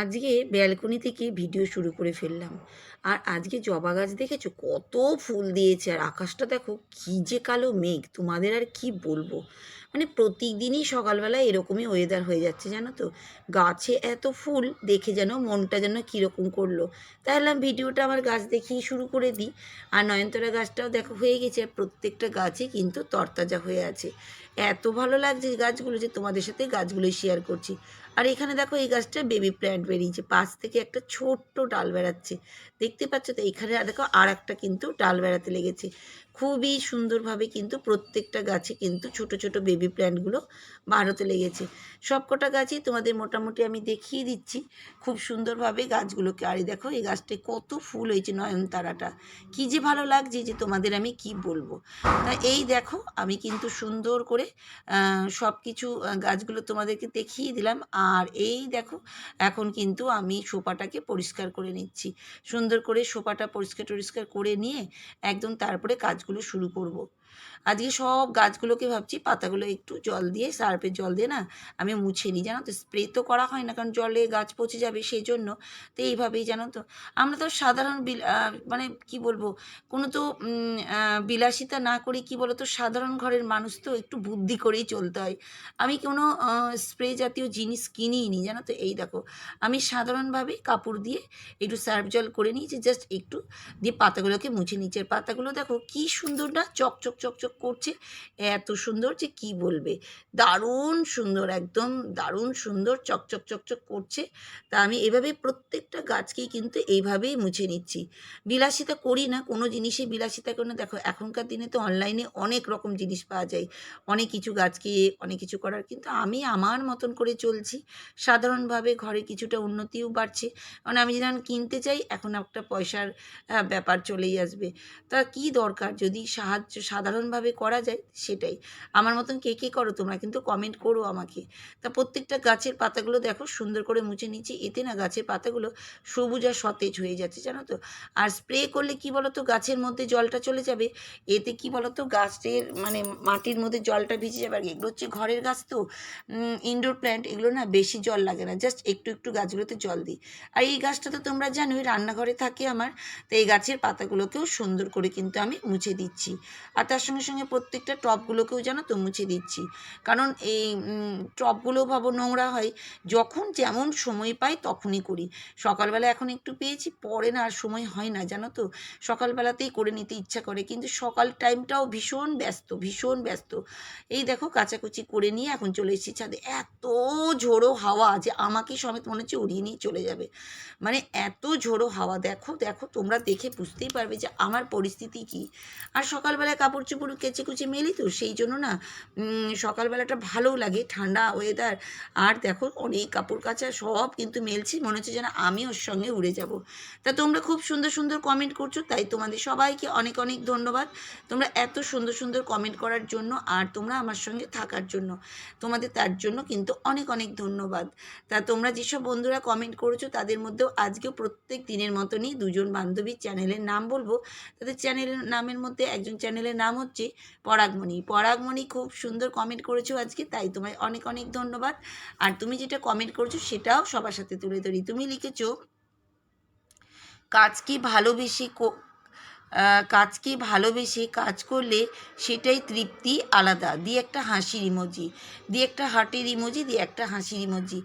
আজকে ব্যালকনি থেকে ভিডিও শুরু করে ফেললাম। আর আজকে জবা গাছ দেখেছো কত ফুল দিয়েছে, আর আকাশটা দেখো কি যে কালো মেঘ, তোমাদের আর কি বলবো। মানে প্রতিদিনই সকালবেলা এরকমই ওয়েদার হয়ে যাচ্ছে জানো তো। গাছে এত ফুল দেখে যেন মনটা যেন কীরকম করলো। তাহলে ভিডিওটা আমার গাছ দেখিয়ে শুরু করে দিই। আর নয়নতারা গাছটাও দেখো হয়ে গেছে, আর প্রত্যেকটা গাছই কিন্তু তরতাজা হয়ে আছে। এত ভালো লাগছে গাছগুলো যে তোমাদের সাথে গাছগুলোই শেয়ার করছি। আর এখানে দেখো এই গাছটা বেবি প্ল্যান্ট বেরিয়েছে, পাশ থেকে একটা ছোট্ট ডাল বেরাচ্ছে, দেখতে পাচ্ছ তো। এখানে দেখো আর একটা কিন্তু ডাল বেরাতে লেগেছে। খুবই সুন্দরভাবে কিন্তু প্রত্যেকটা গাছে কিন্তু ছোট ছোট বেবি প্ল্যান্টগুলো বার হতে লেগেছে। সবকটা গাছই তোমাদের মোটামুটি আমি দেখিয়ে দিচ্ছি খুব সুন্দরভাবে গাছগুলোকে। আর এই দেখো এই গাছটায় কত ফুল হয়েছে, নয়নতারাটা কী যে ভালো লাগছে যে তোমাদের আমি কি বলবো। তা এই দেখো আমি কিন্তু সুন্দর করে সব কিছু গাছগুলো তোমাদেরকে দেখিয়ে দিলাম। আর এই দেখো এখন কিন্তু আমি সোপাটাকে পরিষ্কার করে নিচ্ছি। সুন্দর করে সোপাটা পরিষ্কার টরিষ্কার করে নিয়ে একদম তারপরে কাজগুলো শুরু করব। আজকে সব গাছগুলোকে ভাবছি পাতাগুলো একটু জল দিয়ে, সার্ফের জল দিয়ে না আমি মুছে নিই, জানো তো। স্প্রে তো করা হয় না, কারণ জলে গাছ পচে যাবে সেই জন্য। তো এইভাবেই জানো তো, আমরা তো সাধারণ মানে কি বলবো, কোনো তো বিলাসিতা না করি, কি বলো তো, সাধারণ ঘরের মানুষ তো একটু বুদ্ধি করেই চলতে হয়। আমি কোনো স্প্রে জাতীয় জিনিস কিনিই নি, জানো তো। এই দেখো আমি সাধারণভাবে কাপড় দিয়ে একটু সার্ফ জল করে নিয়েছি, জাস্ট একটু দিয়ে পাতাগুলোকে মুছে নিচ্ছে। আর পাতাগুলো দেখো কি সুন্দর না, চকচক চকচক করছে, এত সুন্দর যে কি বলবে। দারুণ সুন্দর, একদম দারুণ সুন্দর, চকচক চকচক করছে। তা আমি এভাবে প্রত্যেকটা গাছকেই কিন্তু এইভাবেই মুছে নিচ্ছি। বিলাসিতা করি না কোনো জিনিসে, বিলাসিতা করি না। দেখো এখনকার দিনে তো অনলাইনে অনেক রকম জিনিস পাওয়া যায়, অনেক কিছু গাছকে অনেক কিছু করার, কিন্তু আমি আমার মতন করে চলছি। সাধারণভাবে ঘরে কিছুটা উন্নতিও বাড়ছে, মানে আমি যেমন কিনতে চাই এখন একটা পয়সার ব্যাপার চলেই আসবে। তা কি দরকার, যদি সাহায্য সাধারণভাবে করা যায় সেটাই। আমার মতন কে কে করো তোমরা কিন্তু কমেন্ট করো আমাকে। তা প্রত্যেকটা গাছের পাতাগুলো দেখো সুন্দর করে মুছে নিচ্ছি, এতে না গাছের পাতাগুলো সবুজ আর সতেজ হয়ে যাচ্ছে, জানো তো। আর স্প্রে করলে কি বলো তো, গাছের মধ্যে জলটা চলে যাবে, এতে কি বলো তো গাছের মানে মাটির মধ্যে জলটা ভিজে যাবে। আর এগুলো হচ্ছে ঘরের গাছ তো, ইনডোর প্ল্যান্ট, এগুলো না বেশি জল লাগে না, জাস্ট একটু একটু গাছগুলোতে জল দিই। আর এই গাছটা তো তোমরা জানোই রান্নাঘরে থাকে আমার। তো এই গাছের পাতাগুলোকেও সুন্দর করে কিন্তু আমি মুছে দিচ্ছি। আর তার সঙ্গে সঙ্গে প্রত্যেকটা টবগুলোকেও জানো তো মুছে দিচ্ছি, কারণ এই টবগুলো ভাবো নোংরা হয়। যখন যেমন সময় পাই তখনই করি। সকালবেলা এখন একটু পেয়েছি, পরে না আর সময় হয় না, জানো তো। সকালবেলাতেই করে নিতে ইচ্ছা করে, কিন্তু সকাল টাইমটাও ভীষণ ব্যস্ত, ভীষণ ব্যস্ত। এই দেখো কাচাকুচি করে নিয়ে এখন চলে এসেছি ছাদে। এত ঝোড়ো হাওয়া যে আমাকে সমেত মনে হচ্ছে উড়িয়ে নিয়ে চলে যাবে। মানে এত ঝোড়ো হাওয়া, দেখো দেখো তোমরা দেখে বুঝতেই পারবে যে আমার পরিস্থিতি কী। আর সকালবেলায় কাপড় চোপড় কেচে কুচে মেলি তো, সেই জন্য না সকালবেলাটা ভালোও লাগে, ঠান্ডা ওয়েদার। আর দেখো অনেক কাপড় কাচা সব কিন্তু মেলছি, মনে হচ্ছে যেন আমি ওর সঙ্গে উড়ে যাব। তা তোমরা খুব সুন্দর সুন্দর কমেন্ট করছো, তাই তোমাদের সবাইকে অনেক অনেক ধন্যবাদ। তোমরা এত সুন্দর সুন্দর কমেন্ট করার জন্য, আর তোমরা আমার সঙ্গে থাকার জন্য, তোমাদের তার জন্য কিন্তু অনেক অনেক ধন্যবাদ। তা তোমরা যেসব বন্ধুরা কমেন্ট করেছো তাদের মধ্যেও আজকেও প্রত্যেক দিনের মতনই দুজন বান্ধবীর চ্যানেলের নাম বলবো। তাদের চ্যানেলের নামের মধ্যে একজন চ্যানেলের নাম হচ্ছে পরাগমণি। পরাগমণি খুব সুন্দর কমেন্ট করেছো আজকে, তাই তোমায় অনেক অনেক ধন্যবাদ। আর তুমি যেটা কমেন্ট করেছো সেটাও সবার সাথে তুলে ধরি। তুমি লিখেছো কাজকে ভালোবেসে কাজকে ভালোবেসে কাজ করলে সেটাই তৃপ্তি আলাদা, দিয়ে একটা হাসির ইমোজি, দিয়ে একটা হার্টের ইমোজি, দিয়ে একটা হাসির ইমোজি।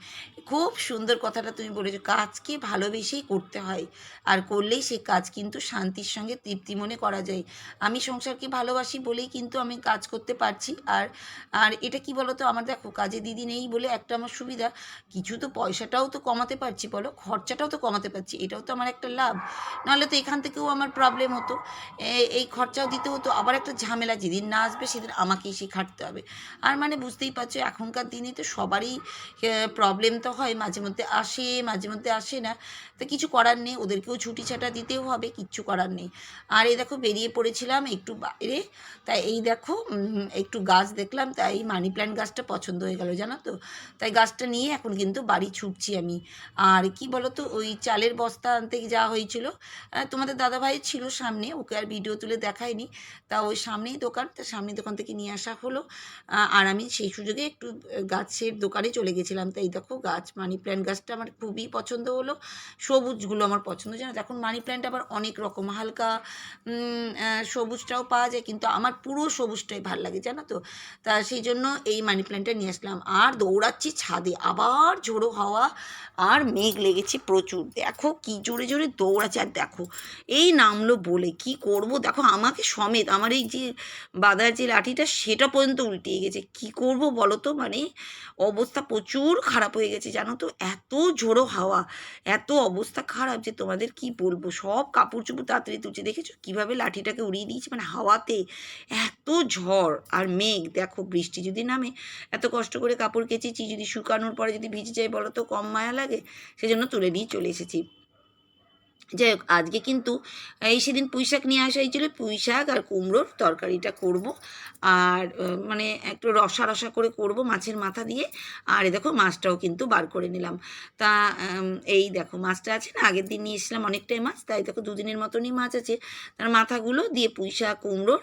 খুব সুন্দর কথাটা তুমি বলেছো, কাজকে ভালোবেসেই করতে হয়, আর করলেই সে কাজ কিন্তু শান্তির সঙ্গে তৃপ্তি মনে করা যায়। আমি সংসারকে ভালোবাসি বলেই কিন্তু আমি কাজ করতে পারছি। আর আর এটা কি বলো তো, আমার দেখো কাজে দিদি নেই বলে একটা আমার সুবিধা, কিছু তো পয়সাটাও তো কমাতে পারছি, বলো খরচাটাও তো কমাতে পারছি, এটাও তো আমার একটা লাভ। নাহলে তো এখান থেকেও আমার প্রবলেম হতো, এই খরচাও দিতে হতো, আবার একটা ঝামেলা, যেদিন না আসবে সেদিন আমাকেই সে খাটতে হবে। আর মানে বুঝতেই পারছো এখনকার দিনে তো সবারই প্রবলেম তো হয়, মাঝে মধ্যে আসে মাঝে মধ্যে আসে না। তো কিছু করার নেই, ওদেরকেও ছুটি ছাটা দিতেও হবে, কিচ্ছু করার নেই। আর এই দেখো বেরিয়ে পড়েছিলাম একটু বাইরে, তাই এই দেখো একটু গাছ দেখলাম, তাই মানি প্ল্যান্ট গাছটা পছন্দ হয়ে গেল, জানো তো। তাই গাছটা নিয়ে এখন কিন্তু বাড়ি ছুটছি আমি। আর কি বলো তো, ওই চালের বস্তা আনতে যাওয়া হয়েছিল, তোমাদের দাদাভাই ছিল সামনে, ওকে আর ভিডিও তুলে দেখায়নি। তা ওই সামনেই দোকান, তা সামনের দোকান থেকে নিয়ে আসা হলো। আর আমি সেই সুযোগে একটু গাছের দোকানে চলে গেছিলাম। তাই দেখো গাছ মানি প্ল্যান্ট গাছটা আমার খুবই পছন্দ হলো। সবুজগুলো আমার পছন্দ, জানো তো। এখন মানি প্ল্যান্ট আবার অনেক রকম, হালকা সবুজটাও পাওয়া যায়, কিন্তু আমার পুরো সবুজটাই ভাল লাগে, জানো তো। তা সেই জন্য এই মানি প্ল্যান্টটা নিয়ে আসলাম। আর দৌড়াচ্ছি ছাদে, আবার ঝোড়ো হাওয়া আর মেঘ লেগেছে প্রচুর। দেখো কি জোরে জোরে দৌড়াচ্ছে, আর দেখো এই নামলো বলে কি করব, দেখো আমাকে সমেত, আমার এই যে বাঁধার যে লাঠিটা সেটা পর্যন্ত উল্টিয়ে গেছে। কি করব বলো তো, মানে অবস্থা প্রচুর খারাপ হয়ে গেছে, জানো তো। এত ঝোড়ো হাওয়া, এত অবস্থা খারাপ যে তোমাদের কি বলবো। সব কাপড় চোপড় তাড়াতাড়ি তুলছে, দেখেছো কীভাবে লাঠিটাকে উড়িয়ে দিয়েছে, মানে হাওয়াতে। এত ঝড় আর মেঘ, দেখো বৃষ্টি যদি নামে, এত কষ্ট করে কাপড় কেচেছি, যদি শুকানোর পরে যদি ভিজে যায় বলো তো কম মায়া লাগে। সেজন্য তুলে নিয়ে চলে এসেছি। যাই হোক, আজকে কিন্তু এই সেদিন পুঁই শাক নিয়ে আসা হয়েছিল, পুঁই শাক আর কুমড়োর তরকারিটা করব। আর মানে একটু রসা রসা করে করব মাছের মাথা দিয়ে। আর এই দেখো মাছটাও কিন্তু বার করে নিলাম। তা এই দেখো মাছটা আছে না, আগের দিন নিয়ে এসেছিলাম অনেকটাই মাছ, তাই দেখো দুদিনের মতনই মাছ আছে। তার মাথাগুলো দিয়ে পুঁই শাক কুমড়োর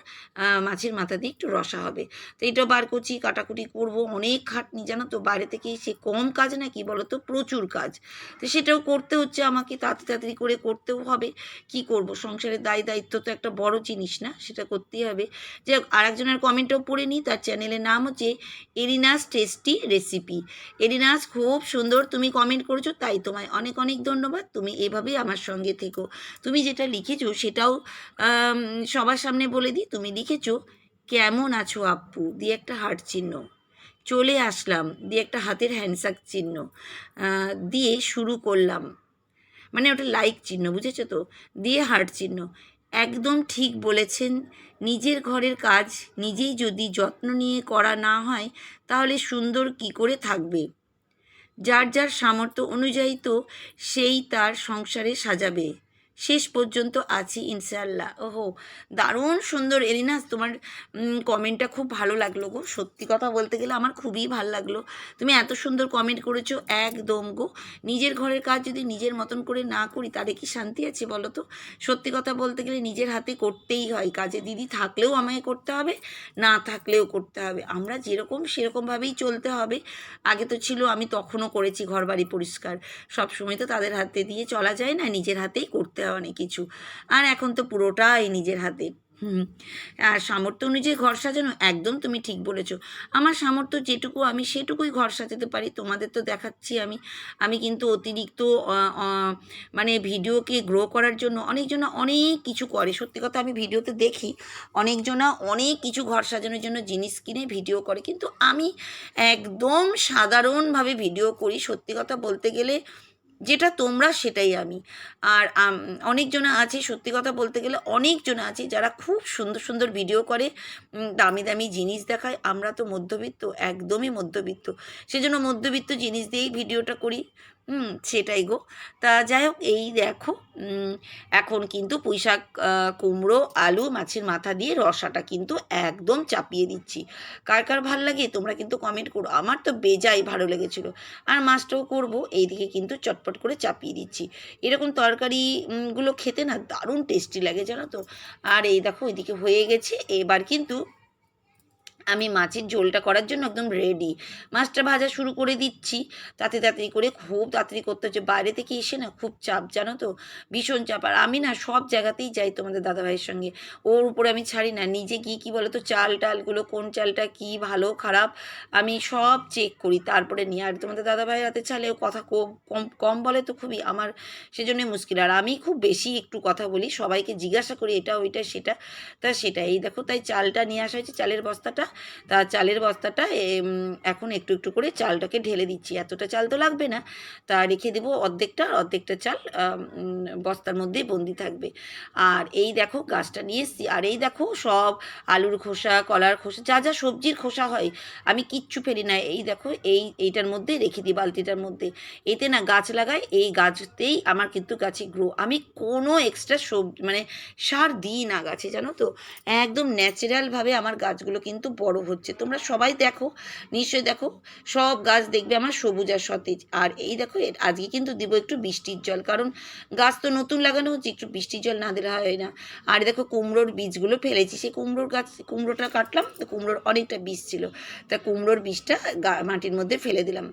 মাছের মাথা দিয়ে একটু রসা হবে। তো এইটাও বার করছি, কাটাকুটি করব। অনেক খাটনি, জানো তো। বাইরে থেকে সে কম কাজ না, কি বলো তো, প্রচুর কাজ। তো সেটাও করতে হচ্ছে আমাকে, তাড়াতাড়ি করে করতেও হবে। কি করব, সংসারের দায় দায়িত্ব তো একটা বড় জিনিস না, সেটা করতেই হবে। যে আর একজনের কমেন্টও পড়ে নিই। তার চ্যানেলের নাম হচ্ছে এরিনাস টেস্টি রেসিপি। এরিনাস, খুব সুন্দর তুমি কমেন্ট করেছো, তাই তোমায় অনেক অনেক ধন্যবাদ। তুমি এভাবেই আমার সঙ্গে থেকো। তুমি যেটা লিখেছো সেটাও সবার সামনে বলে দিই। তুমি লিখেছো কেমন আছো আপু দিয়ে একটা হার্ট চিহ্ন, চলে আসলাম দিয়ে একটা হাতের হ্যান্ডসাক চিহ্ন দিয়ে শুরু করলাম, মানে ওটা লাইক চিহ্ন, বুঝেছো তো, দিয়ে হার্ট চিহ্ন। একদম ঠিক বলেছেন। নিজের ঘরের কাজ নিজেই যদি যত্ন নিয়ে করা না হয় তাহলে সুন্দর কি করে থাকবে। যার যার সামর্থ্য অনুযায়ী তো সেই তার সংসারে সাজাবে। শেষ পর্যন্ত আছি ইনশাআল্লাহ। ওহো, দারুণ সুন্দর এরিনাস, তোমার কমেন্টটা খুব ভালো লাগলো গো। সত্যি কথা বলতে গেলে আমার খুবই ভালো লাগলো। তুমি এত সুন্দর কমেন্ট করেছো। একদম গো, নিজের ঘরের কাজ যদি নিজের মতন করে না করি তাহলে কি শান্তি আছে বলো তো। সত্যি কথা বলতে গেলে নিজের হাতে করতেই হয়। কাজে দিদি থাকলেও আমাকে করতে হবে, না থাকলেও করতে হবে। আমরা যেরকম সেরকমভাবেই চলতে হবে। আগে তো ছিল, আমি তখনও করেছি ঘরবাড়ি পরিষ্কার। সব সময় তো তাদের হাতে দিয়ে চলা যায় না, নিজের হাতেই করতে হয় অনেক কিছু। আর এখন তো পুরোটাই নিজের হাতে। আর সামর্থ্য অনুযায়ী ঘর সাজানো, একদম তুমি ঠিক বলেছো। আমার সামর্থ্য যেটুকু আমি সেটুকুই ঘর সাজাতে পারি। তোমাদের তো দেখাচ্ছি আমি। আমি কিন্তু অতিরিক্ত মানে ভিডিওকে গ্রো করার জন্য অনেকজনা অনেক কিছু করে। সত্যি কথা, আমি ভিডিওতে দেখি অনেকজনা অনেক কিছু ঘর সাজানোর জন্য জিনিস কিনে ভিডিও করে, কিন্তু আমি একদম সাধারণভাবে ভিডিও করি। সত্যি কথা বলতে গেলে যেটা তোমরা সেটাই আমি। আর অনেকজনা আছে, সত্যি কথা বলতে গেলে অনেকজনা আছে যারা খুব সুন্দর সুন্দর ভিডিও করে, দামি দামি জিনিস দেখায়। আমরা তো মধ্যবিত্ত, একদমই মধ্যবিত্ত। সেজন্য মধ্যবিত্ত জিনিস দিয়েই ভিডিওটা করি। সেটাই গো। তা যাই হোক, এই দেখো এখন কিন্তু পুঁইশাক কুমড়ো আলু মাছের মাথা দিয়ে রসাটা কিন্তু একদম চাপিয়ে দিচ্ছি। কার কার ভাল লাগে তোমরা কিন্তু কমেন্ট করো। আমার তো বেজায় ভালো লেগেছিলো। আর মাছটাও করবো, এইদিকে কিন্তু চটপট করে চাপিয়ে দিচ্ছি। এরকম তরকারি গুলো খেতে না দারুণ টেস্টি লাগে, জানো তো। আর এই দেখো ওইদিকে হয়ে গেছে। এবার কিন্তু আমি মাছের ঝোলটা করার জন্য একদম রেডি। মাছটা ভাজা শুরু করে দিচ্ছি, তাড়াতাড়ি করে। খুব তাড়াতাড়ি করতে হচ্ছে, বাইরে থেকে এসে না খুব চাপ, জানো তো, ভীষণ চাপ। আর আমি না সব জায়গাতেই যাই তোমাদের দাদাভাইয়ের সঙ্গে, ওর উপরে আমি ছাড়ি না। নিজে গিয়ে কী বলো তো, চাল টালগুলো কোন চালটা কী ভালো খারাপ আমি সব চেক করি, তারপরে নিয়ে। আর তোমাদের দাদাভাইয়ের হাতে চালেও কথা কম কম কম বলে তো খুবই, আমার সেজন্যই মুশকিল। আর আমি খুব বেশি একটু কথা বলি, সবাইকে জিজ্ঞাসা করি এটা ওইটা সেটা। তা সেটা এই দেখো, তাই চালটা নিয়ে আসা হয়েছে, চালের বস্তাটা। তা চালের বস্তাটা এখন একটু একটু করে চালটাকে ঢেলে দিচ্ছি। এতটা চাল তো লাগবে না, তা রেখে দেবো অর্ধেকটা। অর্ধেকটা চাল বস্তার মধ্যেই বন্দি থাকবে। আর এই দেখো গাছটা নিয়ে এসছি। আর এই দেখো সব আলুর খোসা, কলার খোসা, যা যা সবজির খোসা হয় আমি কিচ্ছু ফেলি না। এই দেখো এইটার মধ্যেই রেখে দিই, বালতিটার মধ্যে। এতে না গাছ লাগাই, এই গাছতেই আমার কিন্তু গাছে গ্রো। আমি কোনো এক্সট্রা মানে সার দিই না গাছে, জানো তো। একদম ন্যাচারালভাবে আমার গাছগুলো কিন্তু বড় হচ্ছে। তোমরা সবাই দেখো, নিশ্চয়ই দেখো, সব গাছ দেখবে আমার সবুজ আর সতেজ। আর এই দেখো আজকে কিন্তু দিব একটু বৃষ্টির জল, কারণ গাছ তো নতুন লাগানো হচ্ছে, একটু বৃষ্টির জল না দিলে হয় না। আর দেখো কুমড়োর বীজগুলো ফেলেছি, সেই কুমড়োটা কাটলাম, তো কুমড়োর অনেকটা বীজ ছিল, তা কুমড়োর বীজটা মাটির মধ্যে ফেলে দিলাম।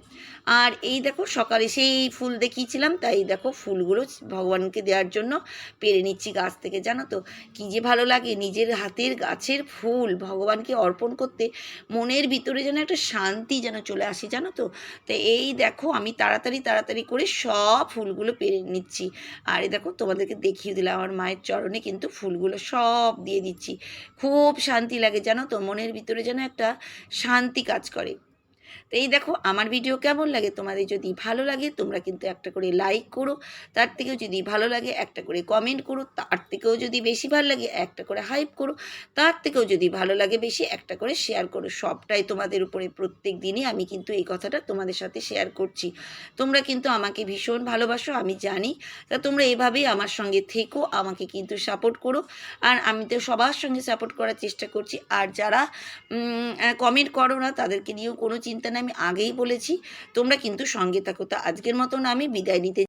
আর এই দেখো সকালে সেই ফুল দেখিয়েছিলাম, তাই দেখো ফুলগুলো ভগবানকে দেওয়ার জন্য পেরে নিচ্ছি গাছ থেকে। জানো তো কী যে ভালো লাগে নিজের হাতের গাছের ফুল ভগবানকে অর্পণ করতে, মনের ভিতরে যেন একটা শান্তি যেন চলে আসে, জানো তো। তো এই দেখো আমি তাড়াতাড়ি করে সব ফুলগুলো পেরে নিচ্ছি। আর এই দেখো তোমাদেরকে দেখিয়ে দিলাম আমার মায়ের চরণে কিন্তু ফুলগুলো সব দিয়ে দিচ্ছি। খুব শান্তি লাগে, জানো তো, মনের ভিতরে যেন একটা শান্তি কাজ করে। তো এই দেখো আমার ভিডিও কেমন লাগে, তোমাদের যদি ভালো লাগে তোমরা কিন্তু একটা করে লাইক করো, তার থেকেও যদি ভালো লাগে একটা করে কমেন্ট করো, তার থেকেও যদি বেশি ভালো লাগে একটা করে হাইপ করো, তার থেকেও যদি ভালো লাগে বেশি একটা করে শেয়ার করো। সবটাই তোমাদের উপরে, প্রত্যেক দিনই আমি কিন্তু এই কথাটা তোমাদের সাথে শেয়ার করছি। তোমরা কিন্তু আমাকে ভীষণ ভালোবাসো আমি জানি, তা তোমরা এভাবেই আমার সঙ্গে থেকো, আমাকে কিন্তু সাপোর্ট করো। আর আমি তো সবার সঙ্গে সাপোর্ট করার চেষ্টা করছি। আর যারা কমেন্ট করো না তাদেরকে নিয়েও কোনো চিন্তা নেই, আমি আগেই বলেছি, তোমরা কিন্তু সঙ্গে থাকো। তা আজকের মতন আমি বিদায় নিতে